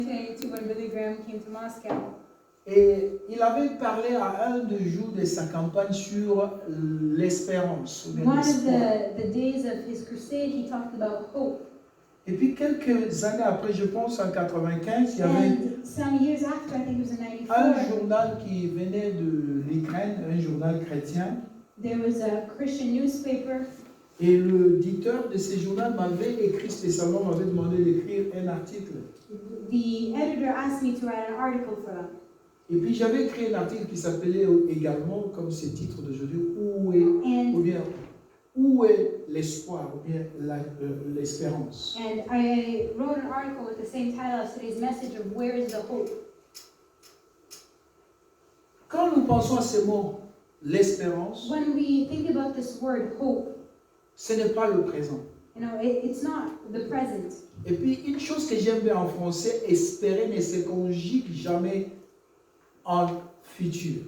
1982 when Billy Graham came to Moscow. Et il avait parlé à un des jours de sa campagne sur l'espérance. ou bien One of l'espoir. the days of his crusade, he talked about hope. Et puis quelques années après, je pense en 95, il y avait And some years after, I think it was in un 94, journal qui venait de l'Ukraine, un journal chrétien. there was a Christian newspaper. Et l'éditeur de ce journal m'avait écrit spécialement, m'avait demandé d'écrire un article. The editor asked me to write an article for them. Et puis j'avais écrit un article qui s'appelait également, comme ce titre d'aujourd'hui, Où est l'espoir, ou bien l'espérance. And I wrote an article with the same title as today's message of Where is the Hope? Quand nous pensons à ce mot, l'espérance, When we think about this word hope, ce n'est pas le présent. you know, it's not the present. Et puis une chose que j'aime bien en français, espérer ne se conjugue jamais en futur.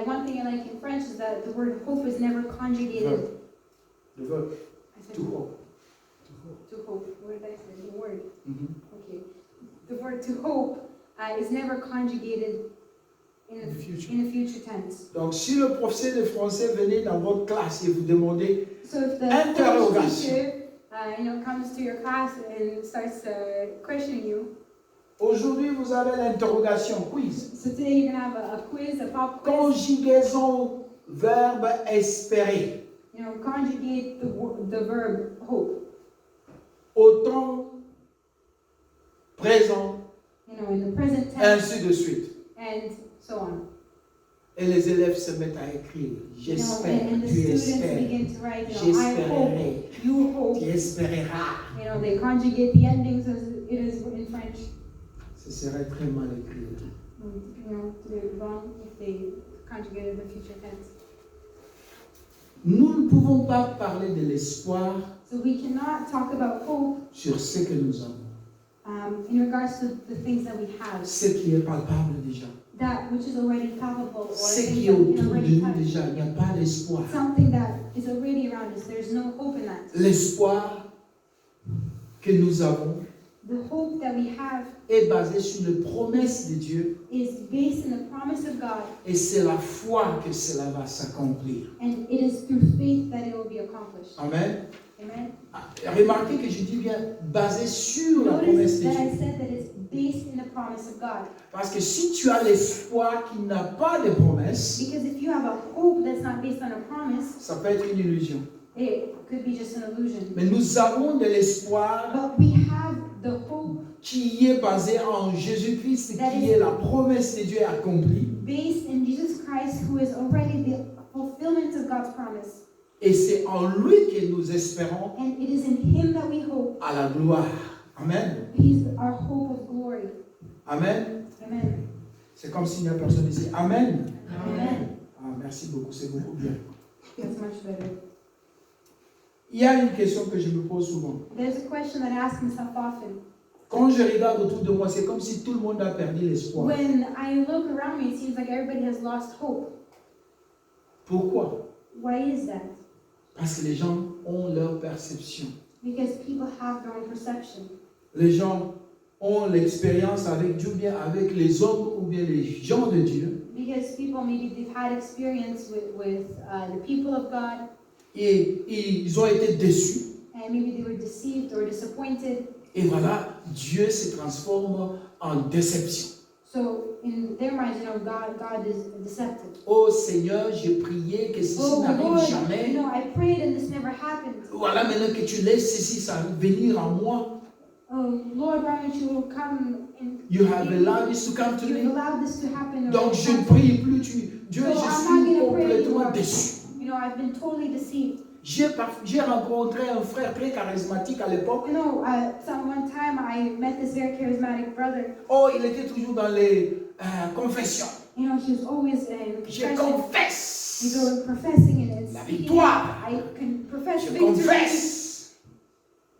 One thing I like in French is that the word hope is never conjugated. Le verbe, I said to hope. to hope. What did I say? The word. Mhm. Okay. The word to hope is never conjugated in the future tense. Donc, si le professeur de français venait dans votre classe et vous demandait So if the Interrogation. French teacher, comes to your class and starts questioning you. aujourd'hui, vous avez l'interrogation, quiz. So today you're gonna have a quiz, a pop quiz. Conjugaison, verbe espérer. You know, conjugate the verb hope. Au temps présent, You know, in the present tense ainsi de suite. and so on. Et les élèves se mettent à écrire. You know, J'espère, and the tu students espères. begin to write, I J'espérerai, hope, you hope. tu espéreras. You know, they conjugate the endings as it is in French. Ce serait très mal écrit. You know, they're wrong if they conjugated the future tense. Nous ne pouvons pas parler de l'espoir So we cannot talk about hope sur ce que nous avons. in regards to the things that we have, Ce qui est palpable déjà. that which is already palpable, or Ce things qui est that we can autour de already nous touch. déjà, il n'y a pas d'espoir. Something that is already around us. There's no hope in that. L'espoir que nous avons The hope that we have est basé sur les promesses de Dieu is based in the promise of God, et c'est la foi que cela va s'accomplir. and it is through faith that it will be accomplished. Amen. Amen. Remarquez que je dis bien basé sur la promesse Notice de that I Dieu. said that it's based in the promise of God. Parce que si tu as l'espoir qui n'a pas de promesse, Because if you have a hope that's not based on a promise, ça peut être une illusion. it could be just an illusion. Mais nous avons de l'espoir But we have the hope qui est basé en Jésus-Christ, qui est la promesse de Dieu accomplie. based in Jesus Christ, who is already the fulfillment of God's promise. Et c'est en lui que nous espérons And it is in Him that we hope. à la gloire. Amen. He's our hope of glory. Amen. Amen. C'est comme s'il n'y a personne ici. Amen. Amen. Ah, merci beaucoup, c'est beaucoup bien. That's much better. Il y a une question que je me pose souvent. There's a question that I ask myself often. Quand je regarde autour de moi, c'est comme si tout le monde a perdu l'espoir. When I look around me, it seems like everybody has lost hope. Pourquoi? Why is that? Parce que les gens ont leur perception. Because people have their own perception. Les gens ont l'expérience avec Dieu, bien avec les hommes ou bien les gens de Dieu. Because people, maybe they've had experience with the people of God, Et ils ont été déçus. and maybe they were deceived or disappointed. Et voilà, Dieu se transforme en déception. So in their minds, God is deceptive. Oh Seigneur, j'ai prié que ceci Oh n'arrive Lord, jamais. I prayed and this never happened. Voilà, maintenant que tu laisses ceci ça venir à moi. Oh Lord, why don't you come and You have allowed this to come to you've me. allowed this to happen? Donc je ne prie plus. Dieu, So je I'm suis not gonna pray complètement anymore. déçu. I've been totally deceived. J'ai rencontré un frère très charismatique à l'époque. One time I met this very charismatic brother. Oh, il était toujours dans les confessions. He was always in Je confession. confesse He's always professing and la speaking. victoire. I can profess Je victory. confesse.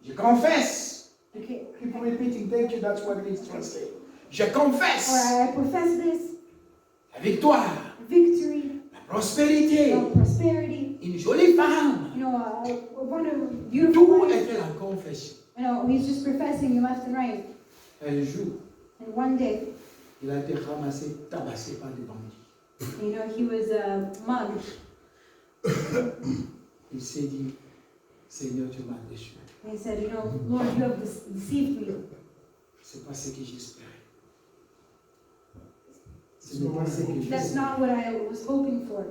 Je confesse. Okay. Keep repeating, thank you, that's what it is translated. Je Or confesse I profess this la victoire, victory, la prospérité, prosperity. une jolie femme. One of beautiful Tout wife. était la confession. He's just professing left and right. Un jour, And one day, il a été ramassé, tabassé par des bandits. you know, he was mugged. Il s'est dit, Seigneur, tu m'as déçu. And he said, you know, Lord, you have deceived me. C'est pas ce que j'espérais. Ce n'est pas ce que That's j'espérais. not what I was hoping for.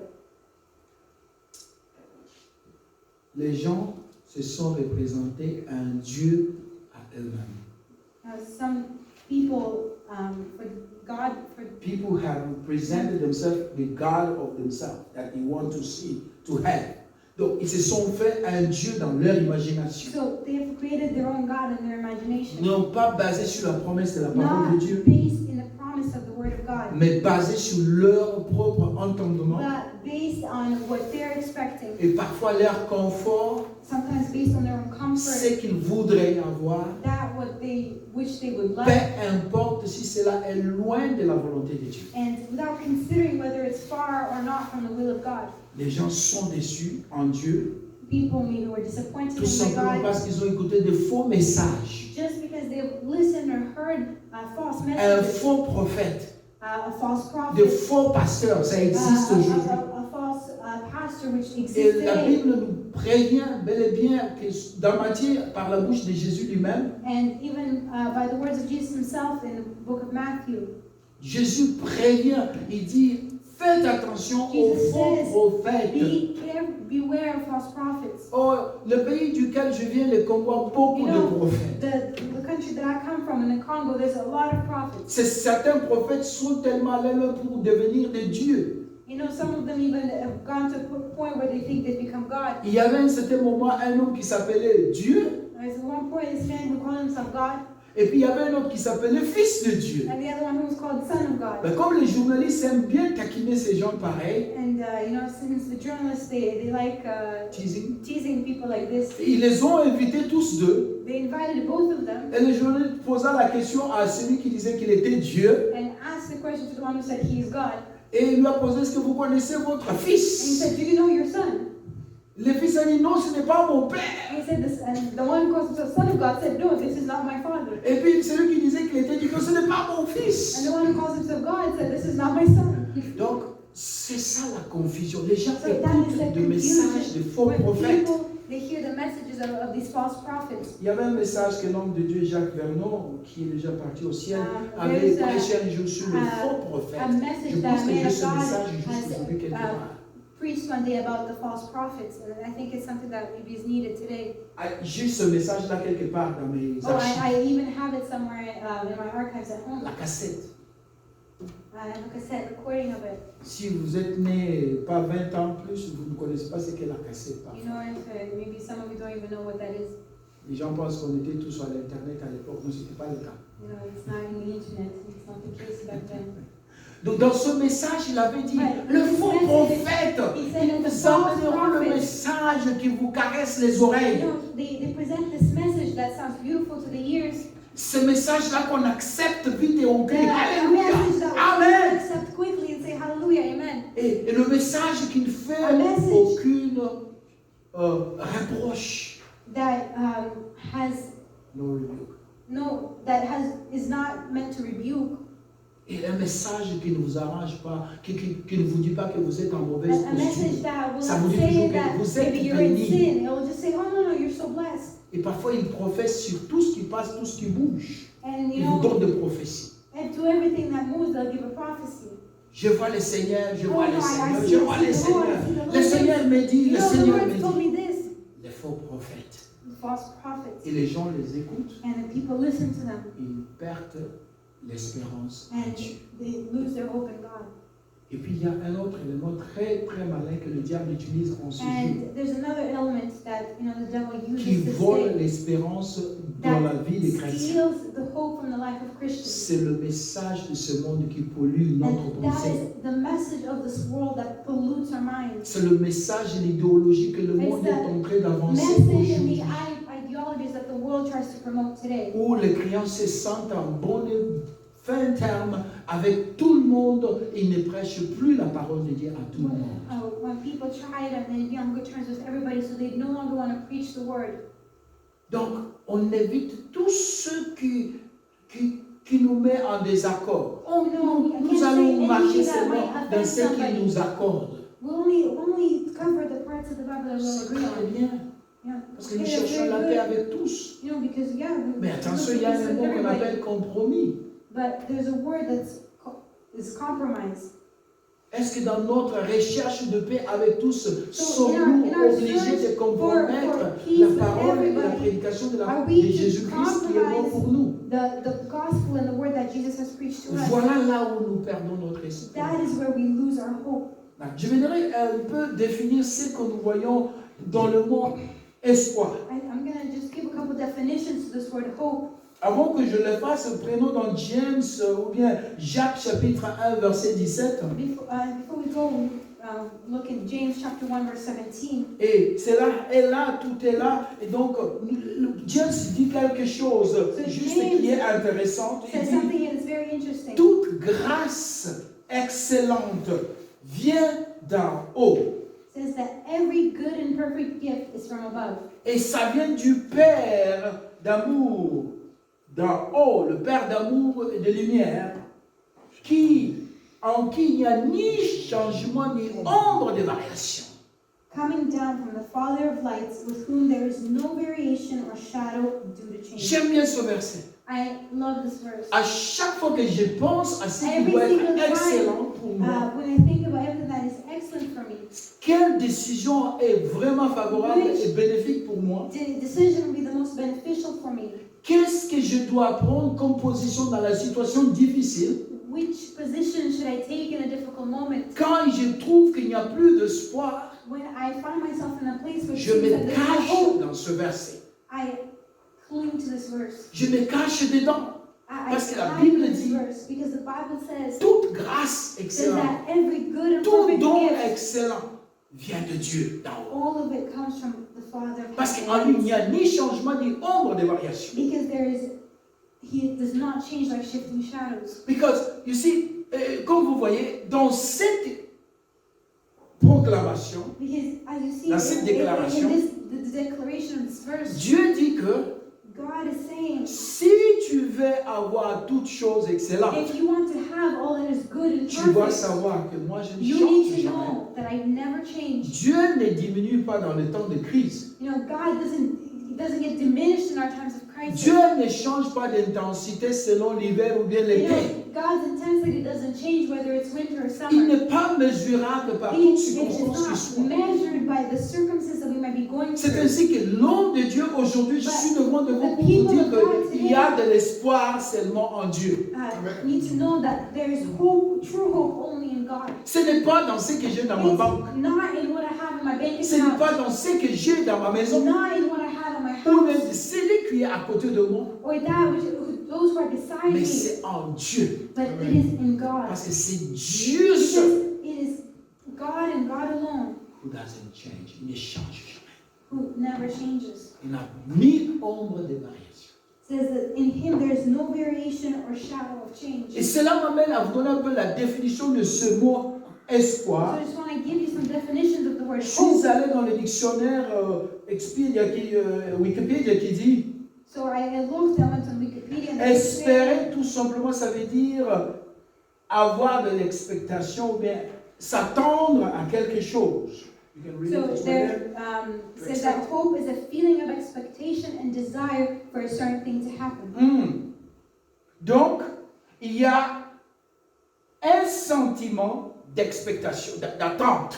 Les gens se sont représentés un Dieu à eux-mêmes. Some people, People have represented themselves the God of themselves that they want to see, to have. Donc, ils se sont fait un Dieu dans leur imagination. so they have created their own God in their imagination. Non pas basé sur la promesse de la parole Not de Dieu, based in the promise of the Word of God, mais basé sur leur propre entendement but based on what they're expecting. et parfois leur confort, Sometimes based on their own comfort, ce qu'ils voudraient avoir, that what they wish they would peu like, importe si cela est loin de la volonté de Dieu. and without considering whether it's far or not from the will of God. Les gens sont déçus en Dieu, People maybe were disappointed tout in simplement God parce qu'ils ont écouté de faux messages. just because they've listened or heard false Un messages, faux prophète, a false de prophet, faux pasteurs, ça existe aujourd'hui. a false pastor, which exists Et la today. Bible nous prévient bel et bien que dans Matthieu, par la bouche de Jésus lui-même, And even by the words of Jesus himself in the book of Matthew, Jésus prévient, il dit, faites attention aux Jesus faux says, prophètes. beware of false prophets. Oh, le pays duquel je viens, le Congo, a beaucoup You de know, prophètes. the country that I come from, in the Congo, there's a lot of prophets. Certains prophètes sont tellement allés pour devenir des dieux. You know, some of them even have gone to a point where they think they've become God. Il y avait à un certain moment un homme qui s'appelait Dieu, There's at one point this man who called himself God, et puis il y avait un autre qui s'appelait Fils de Dieu. and the other one who was called Son of God. Mais comme les journalistes aiment bien taquiner ces gens pareils, And you know, since the journalists they like teasing people like this, ils les ont invités tous deux. they invited both of them Et le journaliste posa la question à celui qui disait qu'il était Dieu. and asked the question to the one who said he is God. Et il lui a posé, est-ce que vous connaissez votre And he fils? said, do you know your son? Le fils a dit, non, ce n'est pas mon père. And he said this, and the one who calls himself Son of God said, no, this is not my father. Et puis celui qui disait qu'il était Dieu, non, ce n'est pas mon And fils. the one who calls himself God said, this is not my son. Donc, c'est ça la confusion. Les gens So that is the écoutent des messages de faux when prophètes. people they hear the messages of these false prophets. Il y avait un message que l'homme de Dieu, Jacques Vernon, qui est déjà parti au ciel, avait there's prêché un jour sur les faux prophètes. A Je message pense that que man j'ai of ce God message juste aujourd'hui quelque has part. preached one day about the false prophets, and I think it's something that maybe is needed today. J'ai ce message-là quelque part dans mes Oh, archives. I even have it somewhere in my archives at home. La cassette. I have a cassette recording of it. Si vous êtes né pas 20 ans plus, vous ne connaissez pas ce qu'est la cassette. You know, if maybe some of you don't even know what that is. Les gens pensent qu'on était tous sur l'internet à l'époque, mais ce n'était pas le cas. You know, it's not in the internet. It's not the case back then. Donc dans ce message, il avait dit, Ouais. le faux prophète, Il said ils that the vous false amèneront le prophet, message qui vous caresse les you oreilles. know, they present this message that sounds beautiful to the ears. Ce message-là qu'on accepte vite et on crie, A Alléluia, message that we Amen. accept quickly and say hallelujah, amen. Et le message qui ne fait A message. aucune reproche. That has No rebuke. is not meant to rebuke. Et un message qui ne vous arrange pas, qui ne vous dit pas que vous êtes en mauvaise A message posture. that will Ça not vous dit say toujours that que vous êtes maybe you're in béni. sin. It will just say, oh no, you're so blessed. Et parfois, il professe sur tout ce qui passe, tout ce qui bouge. And you Il vous know, donne des prophéties. and to everything that moves, they'll give a prophecy. Je vois le Seigneur, je vois Oh, le no, Seigneur, I je vois see le the Lord, I Seigneur. see the Lord. Le Seigneur me dit, You le know, the Seigneur Lord me told dit. me this. Les faux prophètes. False prophets. Et les gens les écoutent, And the people listen to them. ils perdent l'espérance en And Dieu. they lose their hope in God. Et puis il y a un autre élément très très malin que le diable utilise en ce jour, And there's another element that, you know, the devil qui uses to vole say, l'espérance dans la vie des that chrétiens. steals the hope from the life of Christians. C'est le message de ce monde qui pollue notre And that pensée. is the message of this world that pollutes our minds. C'est le message et l'idéologie que le monde est en train d'avancer Message and the aujourd'hui. ideologies that the world tries to promote today. Où les croyants se sentent en bon fin terme avec tout le monde, ils ne prêchent plus la parole de Dieu à tout le monde. When people try it and they be on good terms with everybody, so they no longer want to preach the word. Donc, on évite tous ceux qui qui nous met en désaccord. Oh no, I Nous can't say allons marcher anything that seulement might dans offend ce qu'il somebody. nous accorde. We'll only cover the parts of the Bible that we'll C'est agree très on. bien, Yeah. parce que nous Okay, that's cherchons very la good. paix avec tous. You know, because yeah, Mais attention, il y a un mot qu'on appelle compromis. but there's a word is compromise. Est-ce que dans notre recherche de paix avec tous, sommes-nous in our obligés de search compromettre for peace la with parole et la everybody, prédication de are we de to Jésus-Christ qui est mort compromise pour nous? the gospel and the word that Jesus has preached to us? Voilà là où nous perdons notre esprit. That is where we lose our hope. Je voudrais un peu définir ce que nous voyons dans le mot espoir. I'm going to just give a couple definitions to this word hope. Avant que je le fasse, prenons dans James ou bien Jacques chapitre 1 verset 17. Before we go, look in James chapter 1 verse 17. Et c'est là, et là, tout est là. Et donc, James dit quelque chose juste qui est intéressant. Il Says dit, something that is very interesting. toute grâce excellente vient d'en haut. Says that every good and perfect gift is from above. Et ça vient du Père d'amour, d'en haut, le Père d'amour et de lumière, en qui il n'y a ni changement ni ombre de variation. Coming down from the Father of lights, with whom there is no variation or shadow due to change. J'aime bien ce verset. I love this verse. À chaque fois que je pense à ce qui doit être excellent pour moi, When I think about everything that is excellent for me, quelle décision est vraiment favorable et bénéfique pour moi? the decision will be the most beneficial for me. Qu'est-ce que je dois prendre comme position dans la situation difficile? Which position should I take in a difficult moment? Quand je trouve qu'il n'y a plus d'espoir, When I find myself in a place where it je seems me that there's no cache hope, dans ce verset. I cling to this verse. Je me cache dedans. I Parce que la hide Bible in this dit, verse because the Bible says toute grâce says excellente, that every good and tout perfect don gift, excellent vient de Dieu d'en haut. all of it comes from the Father of Parce heaven. qu'en lui, il n'y a ni changement ni ombre de variation. Because He does not change like shifting shadows. Because, you see, comme vous voyez, dans cette proclamation, Because as you see dans cette in déclaration, the declaration of this verse, Dieu dit que God is saying, si tu veux avoir toutes choses excellentes, if you want to have all that is good and tu dois perfect, savoir que moi je ne you change need to jamais. know that I never change. Dieu ne diminue pas dans le temps de crise. You know, God doesn't get diminished in our times of crisis. Dieu ne change pas d'intensité selon l'hiver ou bien You l'été. know, God's intensity doesn't change whether it's winter or Il summer. n'est pas mesurable par It toutes is circonstances qui not soient. measured by the circumstances that we might be going C'est through. ainsi que l'homme de Dieu aujourd'hui, je suis devant de vous pour vous dire qu'il y a de l'espoir seulement en Dieu. Need to know that there is hope, true hope only in God. Ce n'est pas dans ce que j'ai dans ma banque. It's not in what I have in my bank Ce n'est account. pas dans ce que j'ai dans ma maison. Not in what I have in my Ou même house. celui qui est à côté de moi. Or that those who are beside Mais me. c'est en Dieu. But it is in God. Parce que c'est Dieu Because seul it is God and God alone who doesn't change. Il ne change jamais. who never changes. Il n'a ni ombre de variation. It says that in Him there is no variation or shadow of change. Et cela m'amène à vous donner un peu la définition de ce mot So espoir. I just want to give you some definitions of the word Je hope. suis allé dans le dictionnaire Wikipédia qui dit So I looked, I went on Wikipedia and espérer tout simplement, ça veut dire avoir de l'expectation ou bien s'attendre à quelque chose. You can read So it as well. there says that hope is a feeling of expectation and desire for a certain thing to happen. Donc, il y a un sentiment d'expectation, d'attente,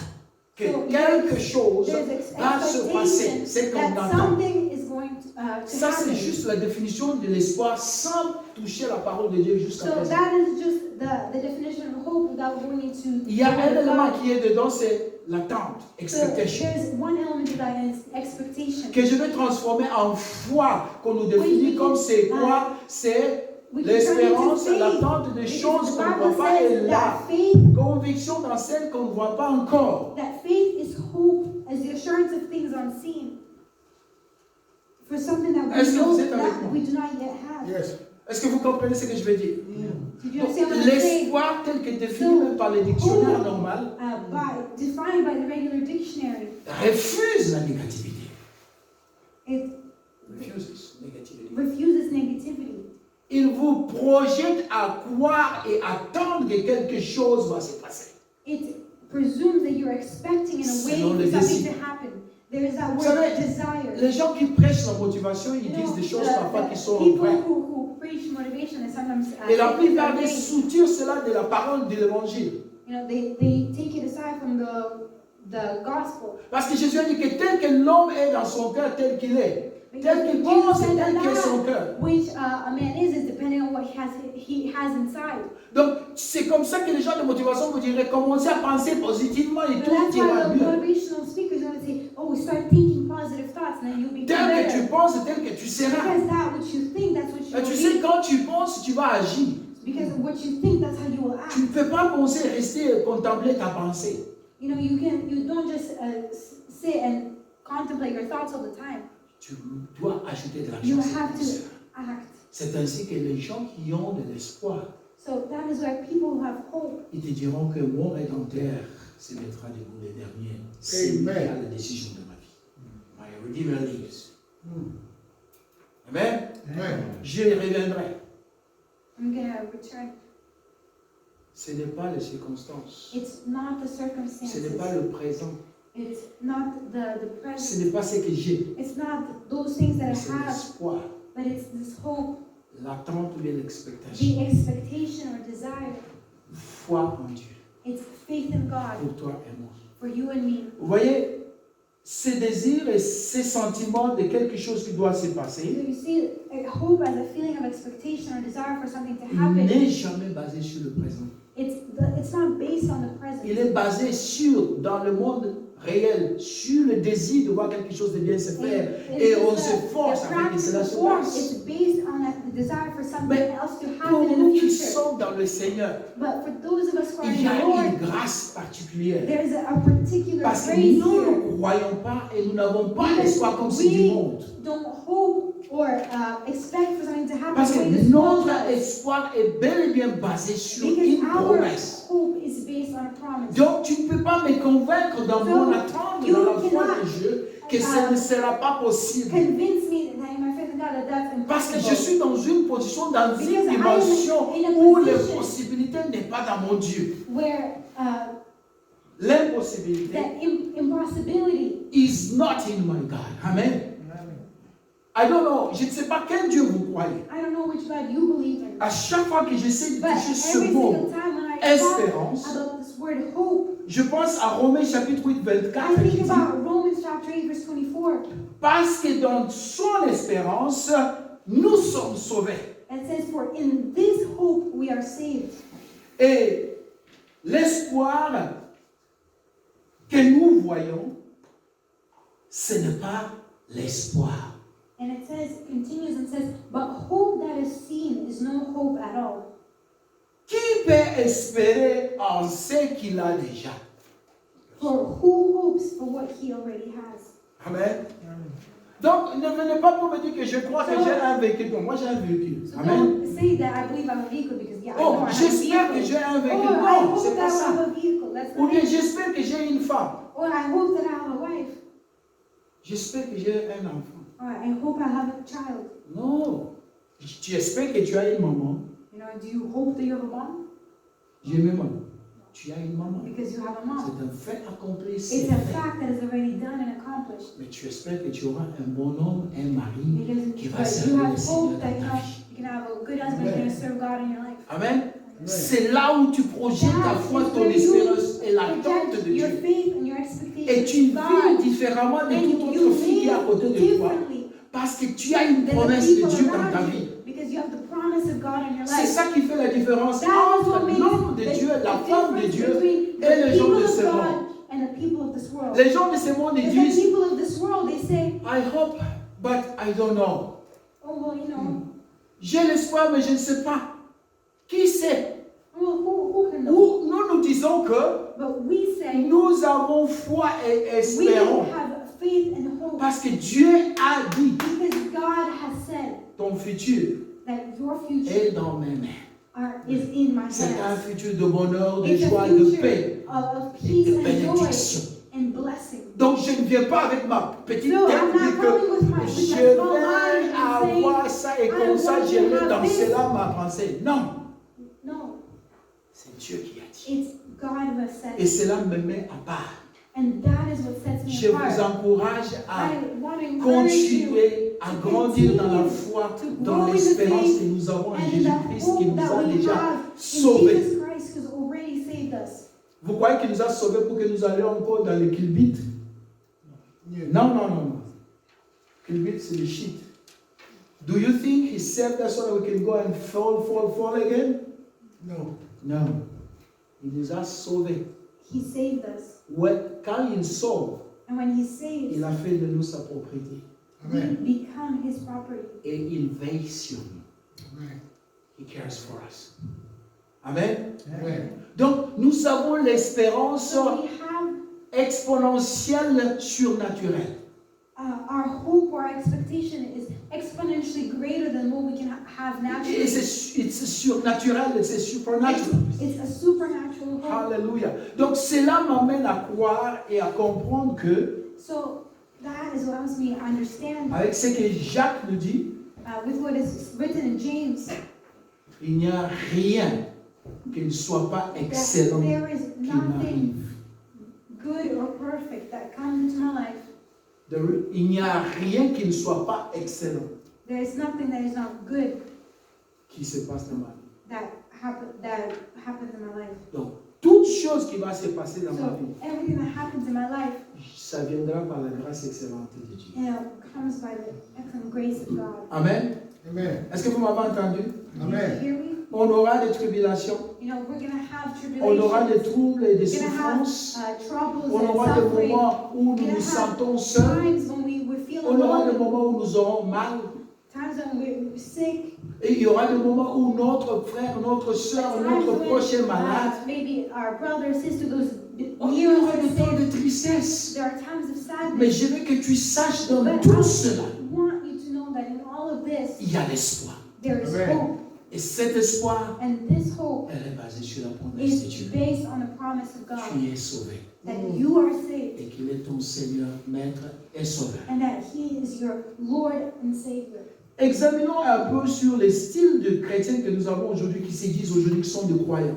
que So quelque chose there's va se passer. expectation C'est qu'on that attend. something is going to Ça, c'est happen. juste la définition de l'espoir sans toucher la parole de Dieu jusqu'à So présent. that is just the definition of hope without going into Il y a the un word of élément God. qui est dedans, c'est l'attente, So expectation. there's one element of that and it's expectation. Que je vais transformer en foi, qu'on nous définit Oui, comme c'est quoi? C'est We can turn it to l'espérance, faith. l'attente des Because choses the qu'on ne Bible voit pas says et la that faith, conviction dans celles qu'on ne voit pas encore. that faith is hope as the assurance of things unseen. For something that we Est-ce que know vous êtes avec that moi? we do not yet have. Yes. Est-ce que vous comprenez ce que je veux dire? Did you Donc, understand what I'm saying? l'espoir tel que défini même par les dictionnaires normaux Defined by the regular dictionary, refuse la négativité. it Refuses négativité. refuses negativity. Il vous projette à croire et attendre que quelque chose va se passer. It presumes that you're expecting and Selon waiting le for something désir. to happen. There is that Vous word savez, desire. les gens qui prêchent la motivation, ils disent des choses parfois qui sont people vraies. who preach motivation and sometimes Et la things plupart are des vague. soutirent cela de la parole de l'évangile. You know, they take it aside from the gospel. Parce que Jésus a dit que tel que l'homme est dans son cœur, tel qu'il est, tel qu'il pense et tel qu'est son cœur. Which a man is depending on what he has inside. Donc, c'est comme ça que les gens de motivation vous diraient, commencez à penser positivement et But tout that's why ira the mieux. motivational speakers always say, oh, start thinking positive thoughts and then you'll be Tel que better. tu penses, tel que tu seras. Because that what you think, that's what you Et tu will sais, be. quand tu penses, tu vas agir. Because of what you think, that's how you will act. Tu ne peux pas penser, rester et contempler ta pensée. You know, you don't just sit and contemplate your thoughts all the time. Tu dois ajouter de You l'action. have to act. C'est ainsi que les gens qui ont de l'espoir, So that is why people who have hope, ils te diront que mon Rédempteur se mettra debout les derniers. C'est lui qui a la décision de ma vie. My Redeemer lives. Amen. Amen. Je reviendrai. I'm going to return. Ce n'est pas les circonstances. It's not the Ce n'est circumstances. pas le présent. It's not the Ce present. n'est pas ce que j'ai. It's not those things that I C'est have, l'espoir, but it's this hope, l'attente ou bien the l'expectation. expectation or desire. Foi en Dieu. It's faith in God Pour toi et moi. for you and me. Vous voyez, ces désirs et ces sentiments de quelque chose qui doit se So passer, you see, hope as a feeling of expectation or desire for something to il happen. n'est jamais basé sur le présent. It's not based on the present. Il est basé sur, dans le monde réel, sur le désir de voir quelque chose de bien se faire. Et on se force afin que cela se passe. It's based on the desire for something Mais else to pour happen in nous the qui future. sommes dans le Seigneur, But for those of us who are il in y a the Lord, une grâce particulière. there's a particular Parce que grace nous here. ne croyons pas et nous n'avons pas Because l'espoir comme c'est du we monde. don't hope or expect for something to happen Parce the way que this world notre does. espoir est bel et bien basé sur Because une our promesse. hope is based on a promise. Donc tu ne peux pas me convaincre dans mon attente you dans la foi cannot, de Dieu que ce ne sera pas possible. Convince me that in my faith in God that that's Parce que je impossible. suis dans une position, dans Because une I am dimension in a où position l'impossibilité n'est pas dans mon Dieu. Where L'impossibilité that impossibility is not in my God. Amen. I don't know, je ne sais pas quel Dieu vous croyez. I don't know which God you believe in. À chaque fois que j'essaie de But toucher ce every mot, single time when I espérance, talk about this word hope, je pense à Romains chapitre 8, 24, I qui think dit, about Romans chapter 8 verse 24. parce que dans son espérance, nous sommes sauvés. It says, for in this hope we are saved. Et l'espoir que nous voyons, ce n'est pas l'espoir. And it says, continues and says, but hope that is seen is no hope at all. Qui peut espérer en ce qu'il a déjà? For who hopes for what he already has? Amen. Donc, ne venez pas pour me dire que je crois que j'ai un véhicule. Bon, moi, j'ai un véhicule. So Amen. don't say that I believe I'm a vehicle because yeah, I Oh, know I have a j'espère que vehicle. j'ai un Or véhicule. I Non, hope c'est that pas I ça. have a vehicle. That's Ou not bien it. j'espère que j'ai une femme. Or I hope that I have a wife. J'espère que j'ai un enfant. Or I hope I have a child. Non. Tu espères que tu as une maman. You know, do you hope that you have a mom? J'ai une maman. Tu as une maman. Because you have a mom. C'est un fait accompli. It's C'est a fait. fact that is already done and accomplished. Mais tu espères que tu auras un bon homme, un mari Because qui va but you servir le have Seigneur hope that dans ta vie. you can have a good husband who's going to serve God in your life. Amen. C'est là où tu projettes ta foi, ton espérance et l'attente de Your Dieu. faith and your expectation Et tu of vis God. différemment de And toute you autre fille qui est à côté live de toi. differently Parce que tu as une than the promesse de people Dieu dans ta around vie. you. Because you have the promise of God in your C'est life. ça qui fait la différence That is what entre makes l'homme de the Dieu, la femme de difference Dieu between et the les gens people de of ce God monde. and the people of this world. Les gens de ce monde ils Because the disent, people of this world, they say, I hope, but I don't know. oh, well, you know, J'ai l'espoir, mais je ne sais pas. Qui sait? well, who can know? Ou nous disons que But we say, nous avons foi et we espérons. have faith and hope. Parce que Dieu a dit, Because God has said ton futur that your future est dans mes mains. is in my C'est un hands. futur de bonheur, de It's a joie, de future paix of et peace de and bénédiction. joy and blessing. Donc je ne viens pas avec ma petite So tête I'm dire not que coming with my je small vais mind and saying, avoir ça et comme ça, want je to mets have dans this. cela ma pensée. Non, No, c'est Dieu qui a dit. it's God who has said Et it. cela me met à part. And that is what sets me Je vous apart. encourage à I want to encourage you continuer à grandir dans la foi, dans l'espérance que nous avons en and the Jésus-Christ qui hope nous that a we déjà have in sauvés. Jesus Christ who's already saved us. Vous croyez qu'il nous a sauvés pour que nous allions encore dans les kilbits? Non, non, non, non. Kilbit, c'est le shit. Do you think he saved us so that we can go and fall again? No. Non. Il nous a sauvés. He saved us. Ouais, quand il sauve, And when he saves, il a fait de nous sa propriété. we Amen. become his property. Et il veille sur nous. Amen. He cares for us. Amen. Amen. Donc, nous avons l'espérance So we have exponentielle surnaturelle. our hope or our expectation is exponentially greater than what we can have Et naturally. c'est surnaturel, c'est supernatural. It's a supernatural hope. Alléluia. Donc, cela m'amène à croire et à comprendre que, So that is what helps me understand avec ce que Jacques nous dit, with what is written in James, il n'y a rien qui ne soit pas that excellent there is qui nothing m'arrive. good or perfect that comes into my life. Il n'y a rien qui ne soit pas excellent There is nothing that is not good qui se passe dans ma vie. that happens in my life. Donc, toute chose qui va se passer dans ma So vie, everything that happens in my life, ça viendra par la grâce excellente de Dieu. comes by the excellent grace of God. Amen. Amen. Est-ce que vous m'avez entendu? Do Amen. you hear me? On aura des tribulations, We're going to have on aura tribulations. des troubles et des We're going to have souffrances, troubles on and aura des suffering. moments où nous nous sentons seuls, Times when we feel on aura des alone. moments où nous aurons mal, Times when we're sick. et il y aura des moments où notre frère, notre soeur, Times notre when, proche est malade. maybe our brother or sister goes Il y near aura us des temps de and sick. tristesse. There are times of Mais sadness. je veux que tu saches dans But tout cela, I want you to know that in all of this, il y a l'espoir. there is Amen. hope. Et cet espoir, And this hope elle est basée sur la promesse de is Dieu. based on the promise of God. Tu es sauvé. That you are saved. Et qu'il est ton Seigneur, Maître et Sauveur. And that He is your Lord and Savior. Examinons un peu sur les styles de chrétiens que nous avons aujourd'hui, qui se disent aujourd'hui qu'ils sont des croyants.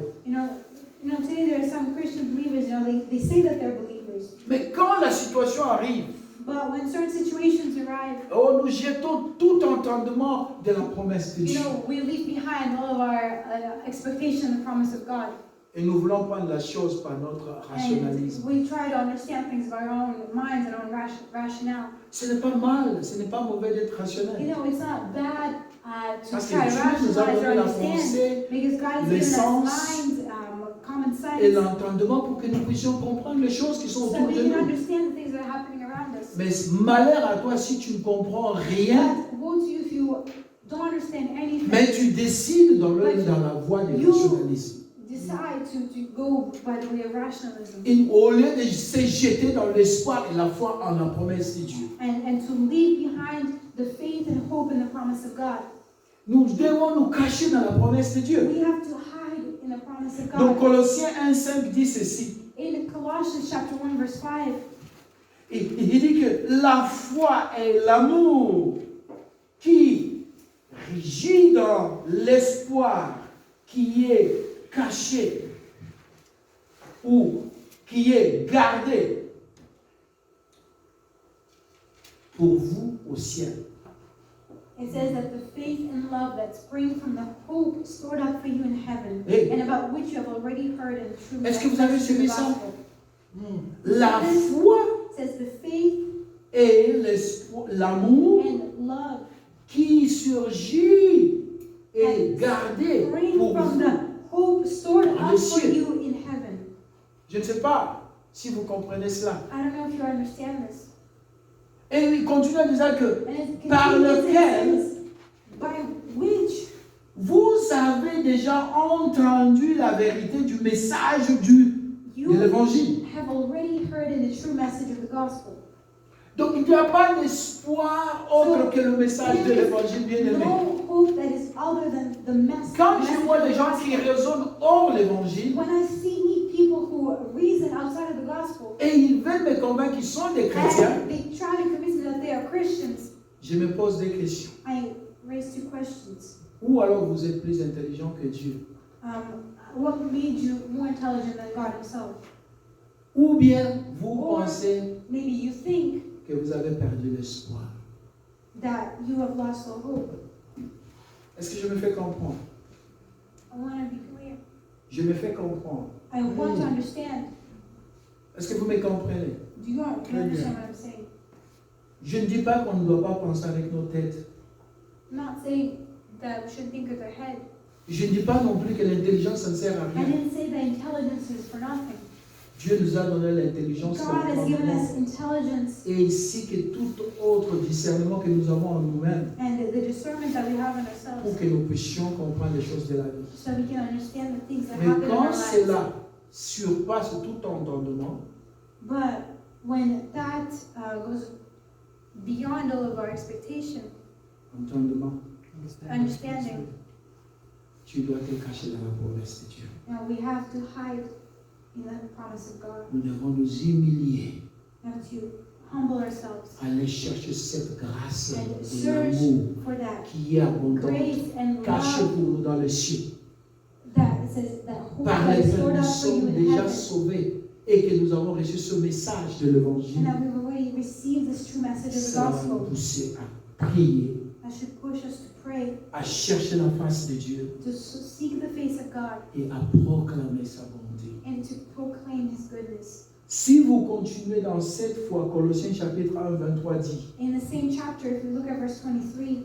Today there are some Christian believers, they say that they're believers. Mais quand la situation arrive, But when certain situations arrive, oh, nous jetons tout entendement de la promesse de Dieu. we leave behind all of our expectation and the promise of God. Et nous voulons prendre la chose par notre rationalisme. And we try to understand things by our own minds and our own rationale. Ce n'est pas mal, ce n'est pas mauvais d'être rationnel. It's not bad to Parce que try to Dieu nous a rationalize or donné la understand, pensée, because God has les given us sens minds, common et sense, l'entendement pour que nous puissions comprendre les choses qui sont so autour we de can nous. understand the things that are happening around us. Mais malheur à toi si tu ne comprends rien, But woe to you if you don't understand anything. mais tu décides dans la voie du rationalisme. Decide to go by the way of rationalism Et au lieu de se jeter dans l'espoir et la foi en la promesse de Dieu. and to leave behind the faith and hope in the promise of God. Nous devons nous cacher dans la promesse de Dieu. We have to hide in the promise of Donc God. Colossiens 1,5 dit ceci. In Colossians chapter 1 verse 5, Il dit que la foi et l'amour qui régit dans l'espoir qui est caché ou qui est gardé pour vous au ciel. it says that the faith and love that spring from the hope stored up for you in heaven, Hey. and about which you have already heard in the true Est-ce que vous avez message of the suivi ça? gospel. La foi It says the faith et l'amour and love qui surgit et gardé spring pour from vous. the hope stored Dans up le for ciel. you in heaven. Je ne sais pas si vous comprenez cela. I don't know if you understand this. Et il continue à dire que And it par continues, it lequel says, by which vous avez déjà entendu la vérité du message de you l'évangile. have already heard in the true message of the gospel. Donc il n'y a pas d'espoir autre que le message de l'évangile bien aimé. No hope that is other than the message. Quand je vois of les the gens qui gospel. raisonnent hors l'évangile When I meet people who reason outside of the gospel, et ils veulent me convaincre qu'ils sont des chrétiens, and they try to convince me that they are Christians, je me pose des questions. I raise two questions. Ou alors vous êtes plus intelligent que Dieu. What made you more intelligent than God Himself? Ou bien vous Or pensez maybe you think que vous avez perdu l'espoir. that you have lost all hope. Est-ce que je me fais comprendre? I want to be clear. Je me fais comprendre. I want to understand. Est-ce que vous me comprenez? Do you understand what I'm saying? Je ne dis pas qu'on ne doit pas penser avec nos têtes. I'm not saying that we should think with our head. Je ne dis pas non plus que l'intelligence ne sert à I rien. didn't say that intelligence is for nothing. Dieu nous a donné l'intelligence God has given us simplement. intelligence Et ainsi que tout autre discernement que nous avons en nous-mêmes and the discernment that we have in pour ourselves que nous puissions comprendre les choses de la vie. so we can understand the things that Mais happen in our quand lives. cela surpasse tout entendement, But when that goes beyond all of our expectation, entendement, understanding, tu dois te cacher dans la promesse de Dieu. we have to hide in the promise of God. Nous devons nous humilier, We have to humble ourselves aller chercher cette grâce and de search l'amour for that qui est abondante, grace and cachée love pour nous dans le ciel, that says that hope par that is lesquels stored nous up for you sommes in déjà heaven, sauvés et que nous avons reçu ce message de l'évangile. and that we've already received this true message of the Ça va nous gospel. pousser à prier, That should push us to pray, à chercher la face de Dieu to seek the face of God, et à proclamer sa bonté. and to proclaim His goodness. Si vous continuez dans cette foi, Colossiens chapitre 1, 23 dit, In the same chapter, if you look at verse 23,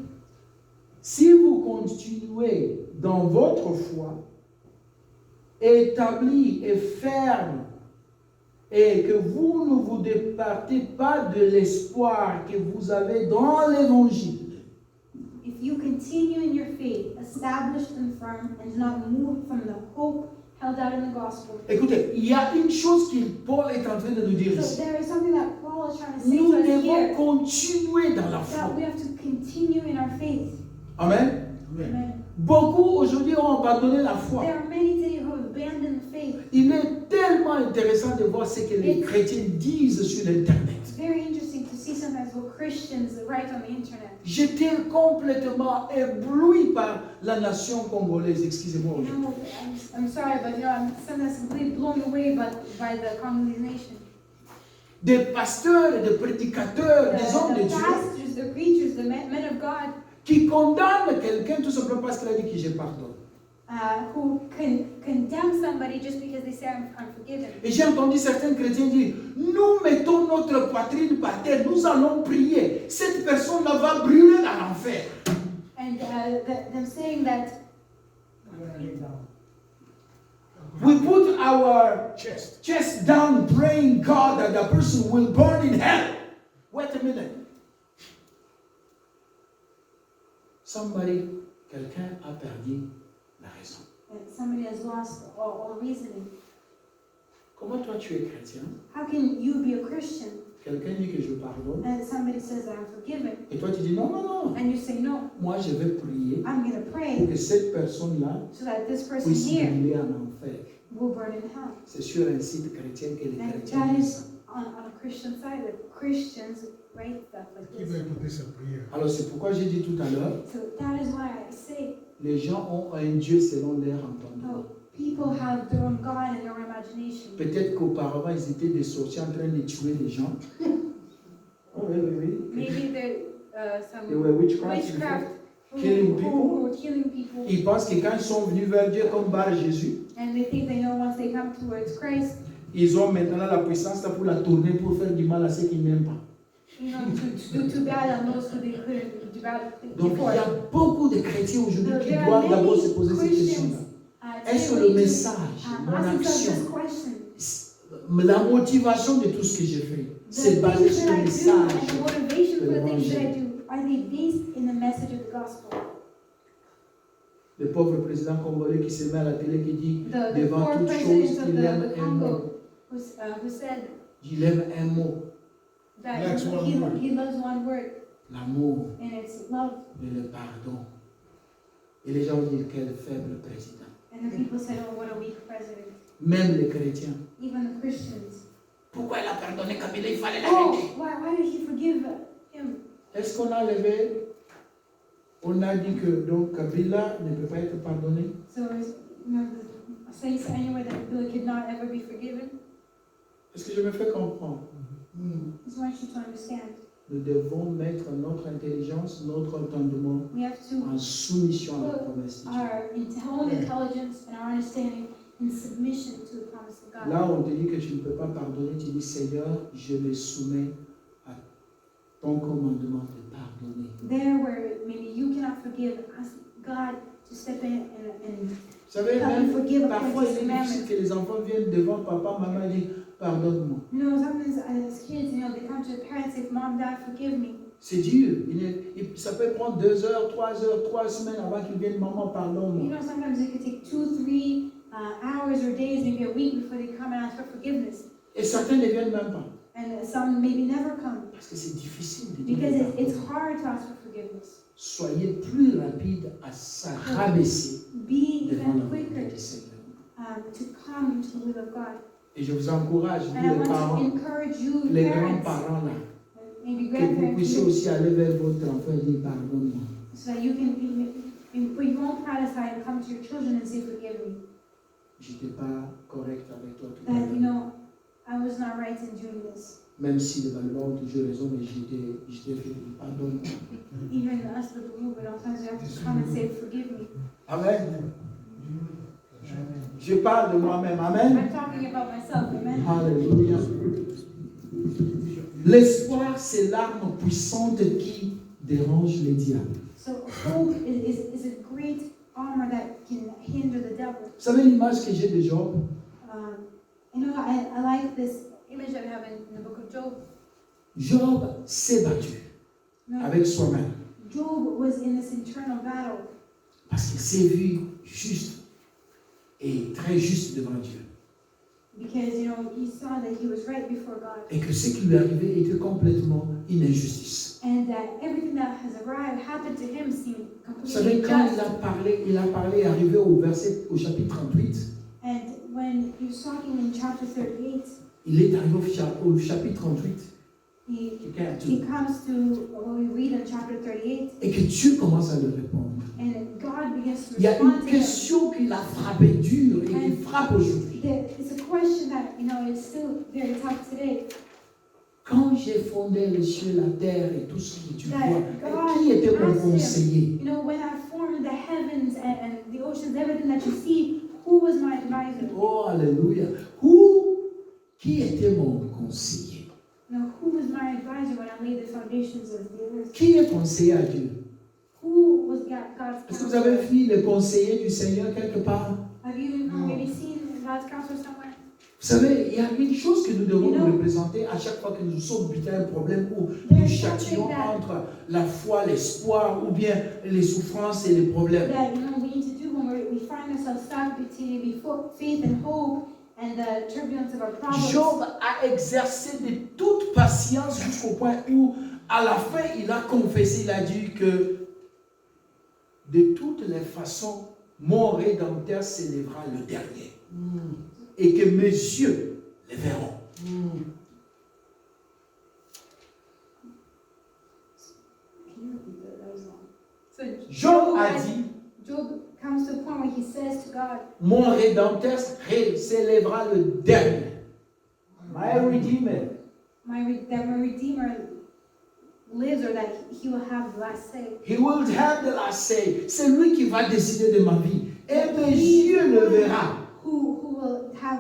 si vous continuez dans votre foi, établi et ferme, et que vous ne vous départez pas de l'espoir que vous avez dans l'évangile, if you continue in your faith, established and firm, and do not move from the hope held out in the gospel. écoutez, il y a une chose que Paul est en train de nous dire So ici. there is something that Paul is trying to say Nous to us devons here, continuer dans la that foi. we have to continue in our faith. Amen. Amen. Beaucoup aujourd'hui ont abandonné la foi. There are many today who have abandoned faith. Il est tellement intéressant de voir ce que les chrétiens disent sur Internet. It's very interesting to see sometimes what Christians write on the internet. J'étais complètement ébloui par la nation congolaise, excusez-moi. You know, I'm sorry, but I'm sometimes completely blown away by the Congolese nation. Des pasteurs et des prédicateurs, des hommes de The Dieu, pastors, the preachers, the men of God, qui condamnent quelqu'un tout simplement parce qu'il a dit que je pardonne. who condemn somebody just because they say I'm forgiven. Et j'ai entendu certains chrétiens dire, nous mettons notre poitrine par terre, nous allons prier. Cette personne-là va brûler dans l'enfer. And them saying that We put our chest down praying God that the person will burn in hell. Wait a minute. Quelqu'un a perdu la raison. somebody has lost all reasoning. Comment toi tu es chrétien? How can you be a Christian Quelqu'un dit que je pardonne. and somebody says that I'm forgiven, Et toi tu dis non, non, non. and you say no, Moi je vais prier I'm going to pour pray que cette personne-là so that this person puisse here brûler en enfer. will burn in hell. C'est sur un site chrétien que les And chrétiens that disent ça. is on a Christian side, that Christians write stuff like Qui va this. écouter sa prière? Alors c'est pourquoi j'ai dit tout à l'heure, So that is why I say, les gens ont un Dieu selon leur entendement. oh, people have their own God and their own imagination. Peut-être qu'auparavant ils étaient des sorciers en train de tuer des gens. Oh, oui, oui, oui. Maybe there They some were witchcraft. witchcraft Killing who people. were killing people, Ils pensent que quand ils sont venus vers Dieu comme Bar Jésus, and they think they know once they come towards Christ, ils ont maintenant la puissance là pour la tourner pour faire du mal à ceux qu'ils n'aiment pas. you know, to do too bad on those who they couldn't do bad Donc before. il y a beaucoup de chrétiens aujourd'hui qui There are doivent d'abord se many poser cette Christians question-là. Est-ce que le message, mon asking action, themselves this question. la motivation de tout ce que j'ai fait, c'est The basé things sur that le I do message? and the motivation for the things that I l'évangile. do, are they based in the message of the gospel? Le pauvre président congolais qui se met à la télé qui dit The devant poor toute president chose of qu'il aime the un mot. Congo who said Il aime un mot, that That's one word. he loves one word, l'amour and it's love. et le pardon. Et les gens disent quel faible président. And the people said, oh, what a weak president. Même les chrétiens. Even the Christians. Pourquoi il a pardonné Kabila? Il fallait Oh, l'arrêter. why did he forgive him? Est-ce qu'on a levé On a dit que donc Kabila ne peut pas être pardonné. So it says anywhere that Billy could not ever be forgiven. Est-ce que je me fais comprendre? I just want you to understand. Nous devons mettre notre intelligence, notre entendement We have to en soumission à la promesse de Dieu. our own intelligence and our understanding in submission to the promise of God. Là, on te dit que tu ne peux pas pardonner, tu dis Seigneur, je me soumets à ton commandement de pardonner. There where maybe you cannot forgive, ask God to step in and Vous savez, même forgive parfois, according to il His est difficile commandments. que les enfants viennent devant papa, maman et disent pardonne-moi. You know, sometimes as kids, you know, they come to their parents and say, Mom, Dad, forgive me. C'est dur. Ça peut prendre 2 heures, 3 heures, 3 semaines avant qu'ils viennent, maman, You pardonne-moi. know, sometimes it could take 2, 3 hours or days, maybe a week before they come and ask for forgiveness. Et certains ne viennent même pas. And some maybe never come Parce que c'est difficile de dire because it's pardon. hard to ask for forgiveness. Soyez plus rapide à se rabaisser Be devant even la quicker volonté du Seigneur. to come into the will of God. Et je vous encourage, And I vous les want to parents, encourage you, les parents, grands-parents là, maybe que vous grandparents, puissiez aussi aller vers votre enfant et dire pardonne-moi. so that you can put your own pride aside and come to your children and say, forgive me. Je n'étais pas correct avec toi tout à That, you l'heure. know, I was not right in doing this. Même si les Balbans ont toujours raison, mais j'étais fait pardonne-moi. Even us, the believer, but sometimes you have to come and say, forgive me. Amen. Je parle de moi-même. Amen. I'm talking about myself, amen? Alléluia. L'espoir, c'est l'arme puissante qui dérange les diables. So hope is a great armor that can hinder the devil. Vous savez l'image que j'ai de Job? You know, I like this image that we have in the book of Job. Job s'est battu You know, avec soi-même Job was in this internal battle parce qu'il s'est vu juste et très juste devant Dieu. because, you know, he saw that he was right before God Et que ce qui lui arrivait était complètement une injustice. and that everything that has happened to him seemed Vous completely savez, quand unjust. il a parlé, arrivé au chapitre 38, And when he was talking in chapter 38, il est arrivé au chapitre 38, he comes to what we read in chapter 38, et que Dieu commence à le répondre. and God begins to Il y a respond une to him. question qui l'a frappé dur et qui frappe aujourd'hui. It's a question that, you know, is still very tough today. Quand j'ai fondé les cieux, la terre et tout ce que tu vois, God qui était mon asked him, conseiller? you know, when I formed the heavens and the oceans, everything that you see, who was my advisor? Oh, alléluia. Qui était mon conseiller? You know, who was my advisor when I laid the foundations of the earth? Qui est conseiller à Dieu? Who was God's Est-ce que vous avez counselor? vu les conseillers du Seigneur quelque part? Have you maybe seen God's counselor somewhere? Vous savez, il y a une chose que nous devons You know, nous représenter à chaque fois que nous sommes butés à un problème où there's nous châtions something that- entre la foi, l'espoir ou bien les souffrances et les problèmes. That, you know, we need to do when we find ourselves stuck between maybe faith and hope and the turbulence of our problems. Job a exercé de toute patience jusqu'au point où, à la fin, il a confessé, il a dit que de toutes les façons, mon Rédempteur s'élèvera le dernier. Et que mes yeux les verront. Can you repeat that? That was long. So Job a dit, Job comes to a point where he says to God, mon Rédempteur s'élèvera le dernier. My Redeemer. that my Redeemer lives, or that he will have the last say. He will have the last say. C'est lui qui va décider de ma vie. Et mes yeux le verront. Who will have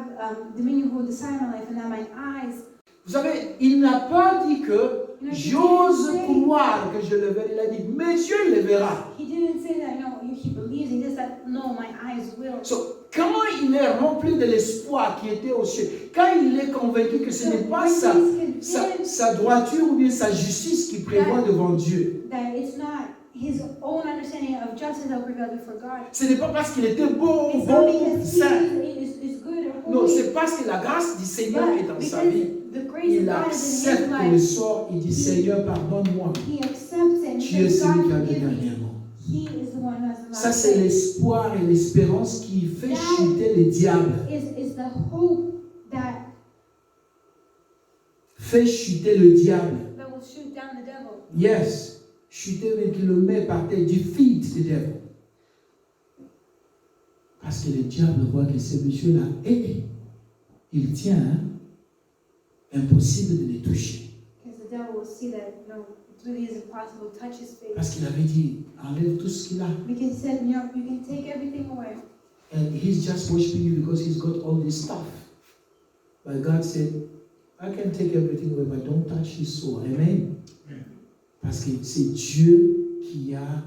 dominion, who will decide my life, and that my eyes. Vous savez, il n'a pas dit que j'ose croire que je le verrai. Il a dit, mes yeux le verront. He didn't say that, no, he believes. He just said, no, my eyes will. So, quand il est rempli de l'espoir qui était aux cieux, quand il est convaincu que ce n'est pas sa droiture ou bien sa justice qui prévoit devant Dieu. That it's not his own understanding of justice that will prevail before God. Ce n'est pas parce qu'il était beau, It's not bon, because saint. he is good or Non, holy. c'est parce que la grâce du Seigneur est dans sa vie. The grace of Il God is in accepte his le life. sort, il dit Seigneur, pardonne-moi. He accepts it and Tu es says, celui God qui a le forgive me. dernier mot. He is the one who has the Ça, last c'est say. l'espoir et l'espérance qui fait chuter les diables. Is the hope that Fait chuter le diable. will shoot down the devil. Yes. chuter, mais qui le met par terre. Defeat the devil. Parce que le diable voit que ce monsieur-là, il tient, hein, impossible de les toucher. Because the devil will see that, no, it really is impossible to touch his face. Parce qu'il avait dit, enlève tout ce qu'il a. Because he said, you know, you can take everything away. And he's just worshiping you because he's got all this stuff. But God said, I can take everything away, but don't touch his soul. Amen. Parce que c'est Dieu qui a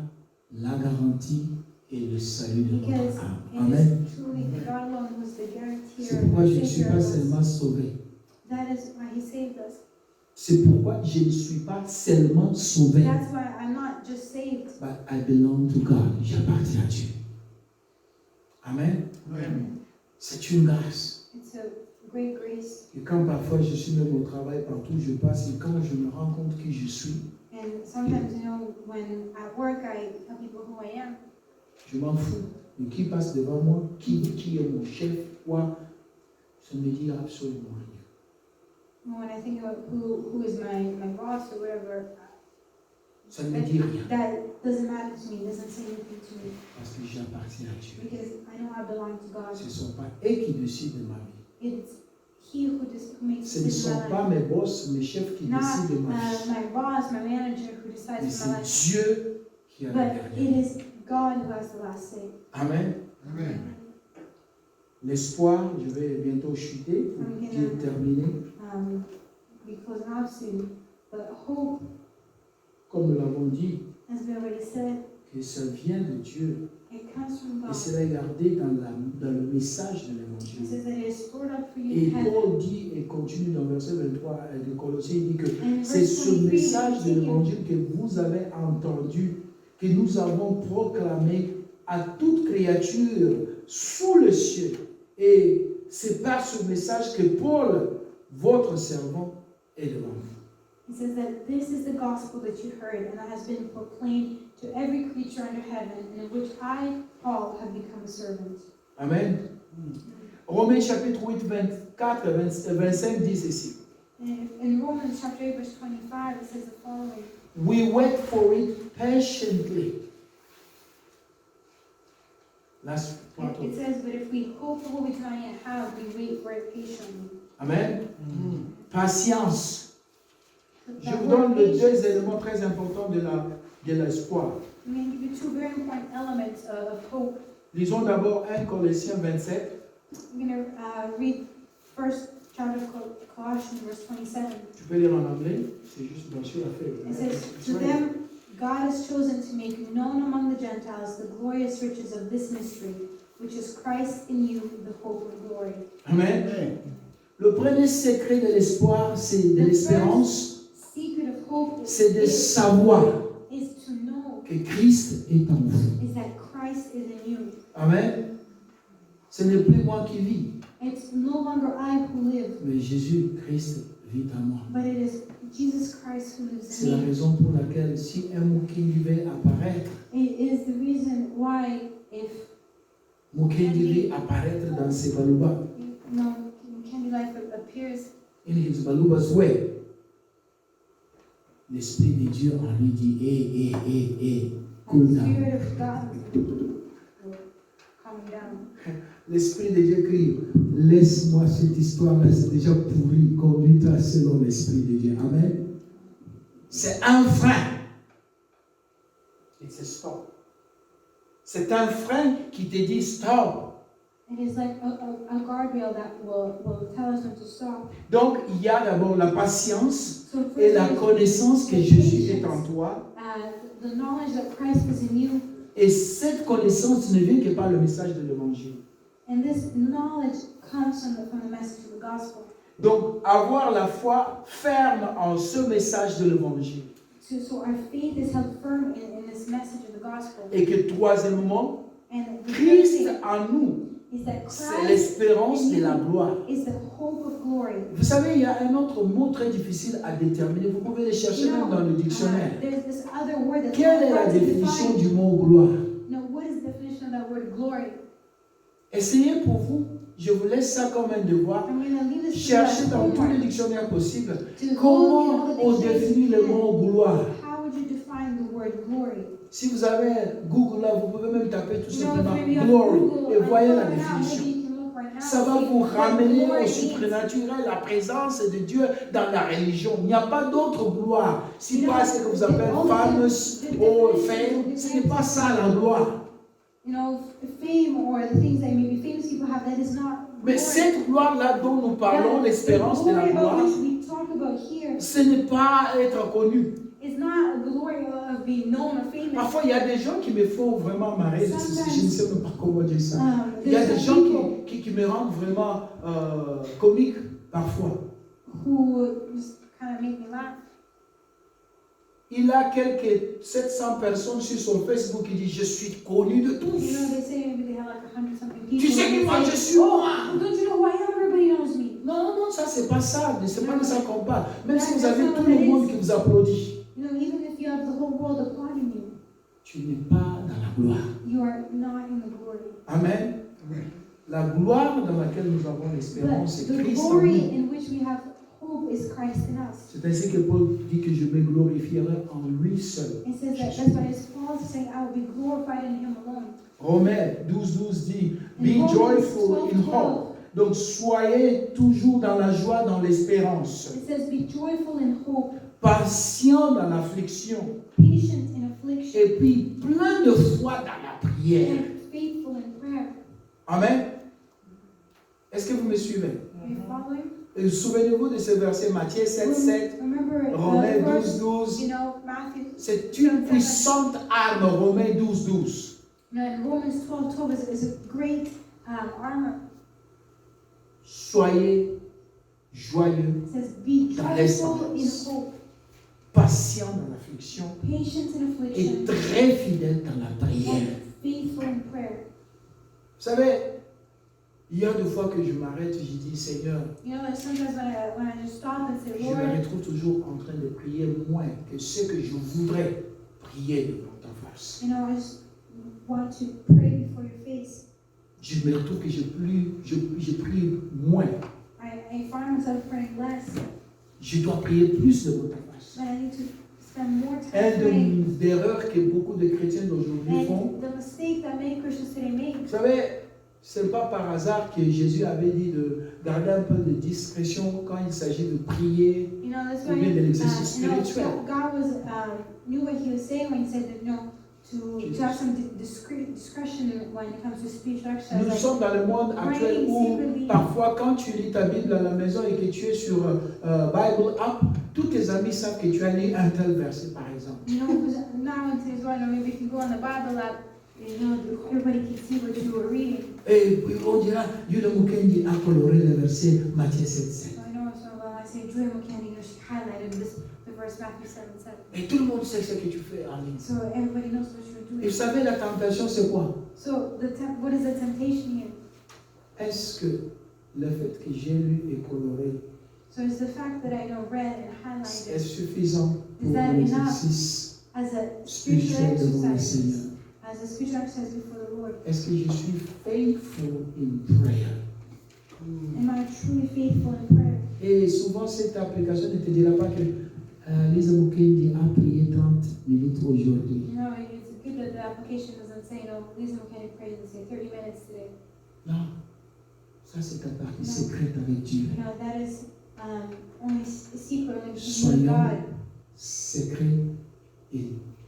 la garantie et le salut de Because notre âme. it Amen. is truly God alone who is the guarantor C'est pourquoi je ne and suis savior pas of us. seulement sauvé. That is why he saved us. C'est pourquoi je ne suis pas seulement sauvé. That's why I'm not just saved. But I belong to God. J'appartiens à Dieu. Amen. C'est une grâce. It's a great grace. Et quand parfois je suis même au travail, partout où je passe, et quand je me rends compte qui je suis, And sometimes, you know, when at work I tell people who I am, je m'en fous de qui passe devant moi, qui est mon chef, quoi. Ça ne me dit absolument rien. when I think about who is my boss or whatever, Ça ne me dit rien. that doesn't matter to me, doesn't say anything to me, Parce que j'appartiens à Dieu. because I know I belong to God. Ce ne sont pas eux qui décident de ma vie. It's He who makes Ce ne decisions sont in pas my life. mes boss, mes chefs qui Not décident de ma vie. my boss, my manager who decides Mais for my life, c'est Dieu qui a le but dernier. it is God who has the last say. Amen. L'espoir, je vais bientôt chuter pour bien terminer. Be closing out soon, but hope, Comme nous l'avons dit, as we already said, que ça vient de Dieu. it comes from Et God. c'est gardé dans le message de It l'évangile. says that it is stored up for you Et in heaven. Paul dit, et continue dans le verset 23 de Colossiens, il dit que And in c'est verse ce 23, message de continue. l'évangile que vous avez entendu, que nous avons proclamé à toute créature sous le ciel. Et c'est par ce message que Paul, votre servant, est devant vous. It says that this is the gospel that you heard and that has been proclaimed to every creature under heaven, and in which I, Paul, have become a servant. Amen. Romains chapitre 8, 24, 25 dit ceci. And in Romans chapter 8, verse 25, it says the following. We wait for it patiently. Last part It of says, but if we hope for what we do not yet have, we wait for it patiently. Amen. Patience. Je That vous word donne les patience, deux éléments très importants de l'espoir. I'm going to give you two very important elements of hope. Lisons d'abord 1 Colossiens 27. I'm going to read first chapter of Colossians, verse 27. Tu peux lire en anglais, c'est juste bien sûr la It fait. says, to them God has chosen to make known among the Gentiles the glorious riches of this mystery, which is Christ in you, the hope of glory. Amen. Le premier secret de l'espoir, c'est de l'espérance, Secret of hope c'est de savoir is to know que Christ est en vous. is that Christ is in you. Amen. Ce n'est plus moi qui vis, It's no longer I who live, mais Jésus-Christ vit en moi. but it is Jesus Christ who lives C'est la in me. raison pour laquelle si un Mukindi devait apparaître, It is the reason why if Mukindi devait apparaître dans ses balubas, Candy Life appears in his balubas way, l'Esprit de Dieu en lui dit, cool and the down. Spirit of God will calm down. L'Esprit de Dieu crie, laisse-moi cette histoire-là, c'est déjà pourri, conduis-toi selon l'Esprit de Dieu. Amen. C'est un frein. It's a stop. C'est un frein qui te dit stop. It is like a guardrail that will tell us when to stop. Donc, il y a d'abord la patience So first et la there is connaissance que Jésus est en toi. the knowledge that Christ is in you, Et cette connaissance ne vient que par le message de l'Évangile. and this knowledge comes from the message of the gospel. Donc, avoir la foi ferme en ce message de l'Évangile. So our faith is held firm in this message of the gospel. Et que troisièmement, And the third Christ thing en nous, is that c'est Christ l'espérance in de la you gloire. is the hope of glory. Vous savez, il y a un autre mot très difficile à déterminer. Vous pouvez le chercher même dans le dictionnaire. There's this other word that's Quelle est la hard to définition define. du mot gloire? No, what is the definition of that word glory? Essayez pour vous. Je vous laisse ça comme un devoir. I'm going to leave this to you Cherchez as dans tous les homework. dictionnaires possibles To comment go on through all the définit le dictionaries. mot gloire. How would you define find the word glory. Si vous avez Google là, vous pouvez même taper tout You know, if simplement maybe you have glory Google et and voyez pull la it out, définition. maybe you can look right now Ça and va see vous what ramener glory au means. surnaturel, la présence de Dieu dans la religion. Il n'y a pas d'autre gloire. Si pas ce que vous appelez famous or fame, ce n'est pas ça la gloire. You know, fame or the things that maybe famous people have, that is not Mais glory. cette gloire-là dont nous parlons, l'espérance de la The glory gloire, about which we talk about here ce n'est pas être connu. is not a glory of being known or famous. Parfois, il y a des gens qui me font vraiment marrer. Je ne sais même pas comment dire ça. Il y a des There's gens some qui me rendent vraiment comique parfois. who just kind of make me laugh. Il a quelques 700 personnes sur son Facebook qui disent je suis connu de You tous. know, they say maybe they have like 100-something people. Tu sais and que they moi say, je suis moi. "Oh, don't you know who I am? Everybody knows me." Non, non, ça c'est pas ça. C'est pas de ça qu'on parle. Même si vous That's avez not tout what le it monde is. qui vous applaudit, You know, even if you have the whole world applauding you, tu n'es pas dans la gloire. you are not in the glory. Amen. La gloire dans laquelle nous avons But l'espérance, c'est the Christ en glory nous. in which we have hope is Christ in us. C'est ainsi que Paul dit que je me glorifierai en lui seul. It says that that's why it's Paul saying, "I will be glorified in Him alone." Romains 12:12 dit In be Romans joyful in 12:12, hope. Donc soyez toujours dans la joie, dans l'espérance. it says, "Be joyful in hope, Patient dans l'affliction. patient in affliction, Et puis plein de foi dans la prière. and faithful in prayer." Amen. Est-ce que vous me suivez? Are you following? Et souvenez-vous de ce verset Matthieu 7:7, Remember Romains the verse, 12:12. you know, Matthew. C'est une puissante arme, Romains 12:12. And Romans 12:12 is a great armor. Soyez joyeux, It says, "Be Dans joyful in l'espérance. hope, patient dans l'affliction patient in et affliction, très fidèle dans la prière. and faithful in prayer." Vous savez, il y a des fois que je m'arrête et je dis Seigneur, You know, like sometimes when I just stop and say, je "Lord," me retrouve toujours en train de prier moins que ce que je voudrais prier devant ta face. you know, I just want to pray before your face. Je me retrouve que je prie moins. I find myself praying less, Je dois prier plus devant ta face. but I need to spend more time Une praying. des erreurs que beaucoup de chrétiens d'aujourd'hui font, And the mistake that many Christians today make, vous savez, c'est pas par hasard que Jésus avait dit de garder un peu de discrétion quand il s'agit de prier. you know, that's Ou why bien de l'exercice you know, spirituel. God was knew what He was saying when He said that, you know, to have some discretion when it comes to spiritual exercise. Nous Like, sommes dans le monde actuel où parfois quand tu lis ta Bible à la maison et que tu es sur Bible App, tous tes amis savent que tu as lu un tel verset par exemple. you know, because now in today's world, maybe if you go on the Bible app, you know, everybody can see what you were reading. Et puis on dira, Yuda Mukendi a coloré le verset Matthieu 7:7. So I know, so when I say Joy McCann, you know, she highlighted the verse Matthew 7:7. Et tout le monde sait ce que tu fais en ligne. So everybody knows what you're Et doing. vous savez, la tentation c'est quoi? So what is the temptation here? Est-ce que le fait que j'ai lu et coloré So it's the fact that I know read and est highlighted suffisant pour Is that l'exercice as a spiritual spirituel devant le exercise, Seigneur? as a spiritual exercise before the Lord. Est-ce que je suis faithful in prayer? Am I truly faithful in prayer? Et souvent, cette application ne te dira pas que Lisa Mukendi a prié 30 minutes aujourd'hui. You know, it's good that the application doesn't say, you know, Lisa McCann prayed and say 30 minutes today. Non, ça c'est ta partie secrète avec Dieu. You know, that is only a secret only between you and Soyons God. secrets et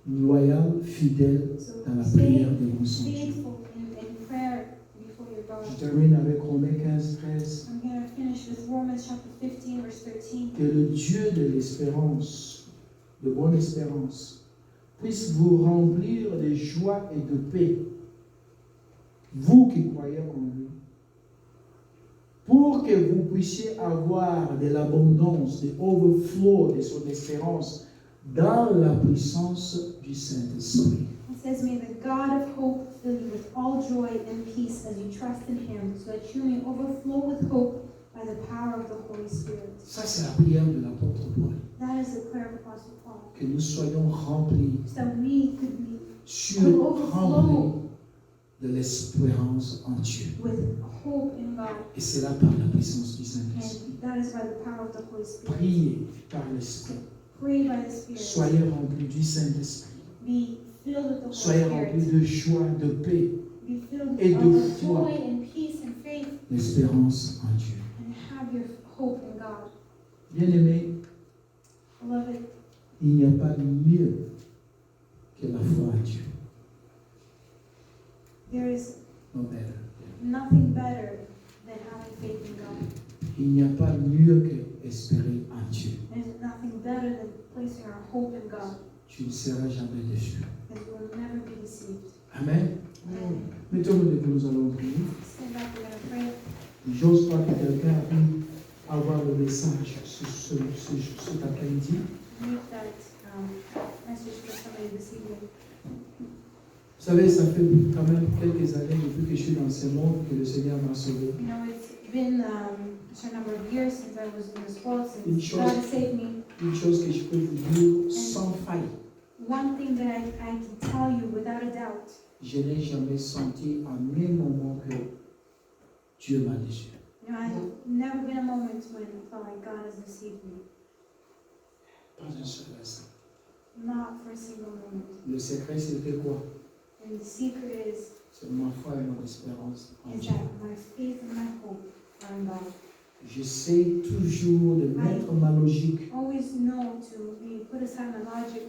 loyaux, fidèles So dans la stay prière devant son Dieu. faithful in prayer before your God. Je termine avec Romains 15, 13. I'm going to finish with Romans chapter 15, verse 13. Que le Dieu de l'espérance, de bonne espérance, puisse vous remplir de joie et de paix, vous qui croyez en lui, pour que vous puissiez avoir de l'abondance, de overflow de son espérance dans la puissance du Saint-Esprit. It says, "May the God of hope fill you with all joy and peace as you trust in Him, so that you may overflow with hope by the power of the Holy Spirit." Ça, c'est la prière de l'apôtre Paul. That is the prayer of Apostle Paul. Que nous soyons remplis, So that we could be remplis de l'espérance en Dieu. with hope in God, Et cela par la puissance du Saint-Esprit. and that is by the power of the Holy Spirit. Priez par l'Esprit. Pray by the Spirit. Soyez remplis du Saint-Esprit. Be filled with the Holy Soyez remplis Spirit. de joie, de paix, Be filled et de of foi. joy and peace and faith, d'espérance en Dieu. and have your hope in God. Bien-aimés, Beloved, il n'y a pas mieux que la foi en Dieu. there is No better. nothing better than having faith in God. Il n'y a pas mieux que espérer en Dieu. There's nothing better than placing our hope in God, Tu ne seras jamais déçu. because we will never be deceived. Amen. Amen. Mettons-nous debout, nous allons prier. Stand up, we're going to pray. J'ose pas que quelqu'un a pu avoir le message cet après-midi. Leave that message for somebody this evening. Vous savez, ça fait quand même quelques années depuis que je suis dans ce monde que le Seigneur m'a sauvé. You know, it's been a certain number of years since I was in this world, Une since chose- God saved me. Une chose que je peux vous dire sans faille, One thing that I can tell you without a doubt, je n'ai jamais senti en un moment que Dieu m'a déçu. you know, I've never been a moment when I felt like God has deceived me. Pas un seul instant. Not for a single moment. Le secret, c'était quoi? And the secret C'est ma foi et mon espérance en is Dieu. that my faith and my hope are in God. J'essaie toujours de mettre ma logique, Always know to put aside my logic,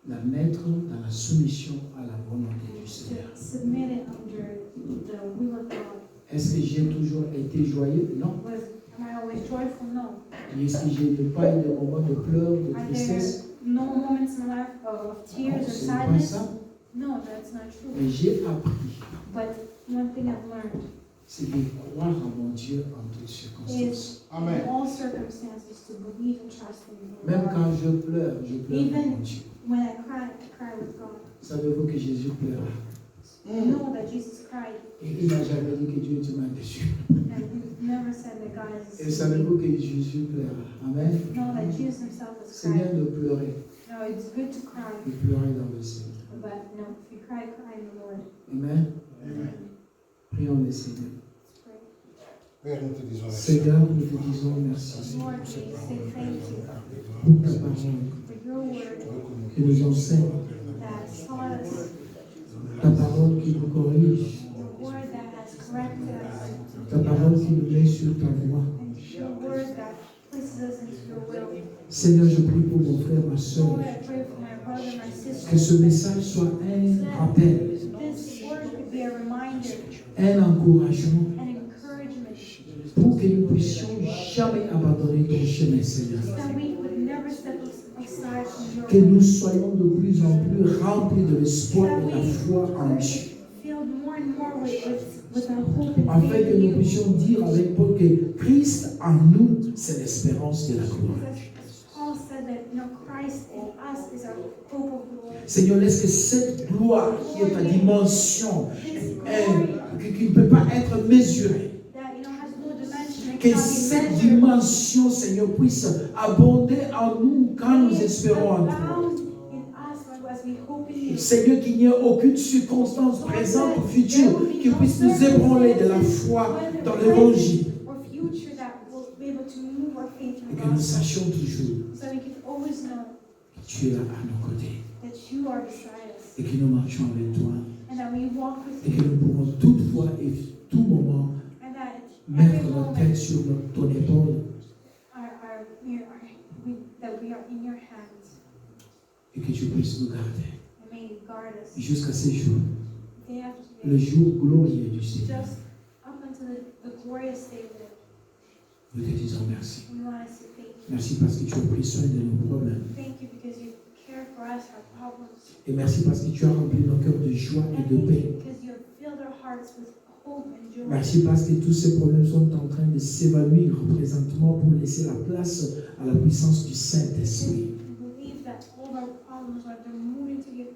la mettre dans la soumission à la volonté du Seigneur. to submit it under the will of God. Est-ce que j'ai toujours été joyeux? Non. Am I always joyful? No. Est-ce que je n'ai pas eu de moments de pleurs, de Are tristesse? there no moments in my life of Non, tears or ce n'est pas sadness? ça. No, that's not true. Mais j'ai appris, But one thing I've learned c'est de croire en mon Dieu en toutes circonstances. in all circumstances to believe and trust in Même God. quand je pleure en mon Dieu. When I cry with God. Savez-vous que Jésus pleura? Know that Jesus cried, Et il n'a jamais dit que Dieu m'a déçu. and he never said that God has Et deceived me. savez-vous que Jésus pleura? Amen. Know that Jesus himself has C'est bien cried. de pleurer, No, it's good to cry, de pleurer dans le Seigneur. but no, if you cry, cry in the Lord. Amen. Amen. Prions le Seigneur. Let's pray. Père, nous te disons merci. Seigneur, nous te disons merci Lord, we say thank you pour ta parole for your word qui nous enseigne, that taught us, ta parole qui nous corrige, the word that has corrected us, ta parole qui nous met sur ta voie. and your word that places us into your will. Seigneur, je prie pour mon frère, ma soeur, Lord, I pray for my brother, my que ce sister, message soit un rappel, this word could be a reminder, un encouragement an encouragement, pour que nous puissions jamais abandonner ton chemin, Seigneur. that we would never step aside from your Que way. nous soyons de plus en plus remplis de l'espoir et de la foi en Dieu. Filled more and more with our hope and Afin faith que in nous you. puissions dire avec Paul que Christ en nous, c'est l'espérance de la gloire. As Paul said that, Christ in us is our hope of glory. Seigneur, laisse que cette gloire qui est ta dimension, This glory qui ne peut pas être mesurée, that, has no dimension, it que cannot cette be measured. dimension, Seigneur, puisse abonder en nous quand nous espérons en toi. Abound in us, Lord, as we hope in you. Seigneur, qu'il n'y ait aucune circonstance présente ou future qui puisse nous ébranler de la foi dans l'évangile. Or future that will be able to move our faith Et in que nous God. sachions toujours So we can always know que tu es là à nos côtés that you are beside us. et que nous marchons avec toi And that we walk with et que you. nous pouvons toutefois et tout moment And that mettre every notre moment tête sur ton épaule that we are in your hands. et que tu puisses nous garder And may you guard us jusqu'à ce jour, day after le day. jour glorieux du Seigneur. Just up until the glorious day that Nous te disons merci. we want to say thank you. Merci parce que tu as pris soin de nos problèmes. Thank you because you care for us, our problems. Et merci parce que tu as rempli nos cœurs de joie et And de thank paix. you because you have filled our hearts with hope and joy. Merci parce que tous ces problèmes sont en train de s'évanouir présentement pour laisser la place à la puissance du Saint-Esprit. We believe that all of our problems are moving to give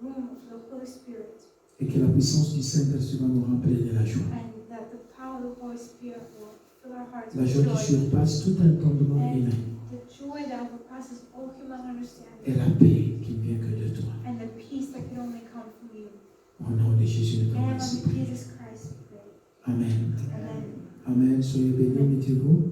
room for the Holy Spirit, Et que la puissance du Saint-Esprit va nous remplir de la joie. and that the power of the Holy Spirit will fill our hearts La with joie qui joy, surpasse tout entendement humain. the joy that overpasses all human Et understanding, la paix qui ne vient que de toi. and the peace that can only come from you. Au nom de Jésus, nous te And remercions. of Jesus Christ, we pray. Amen. Amen. Amen. Soyez bénis, mettez-vous.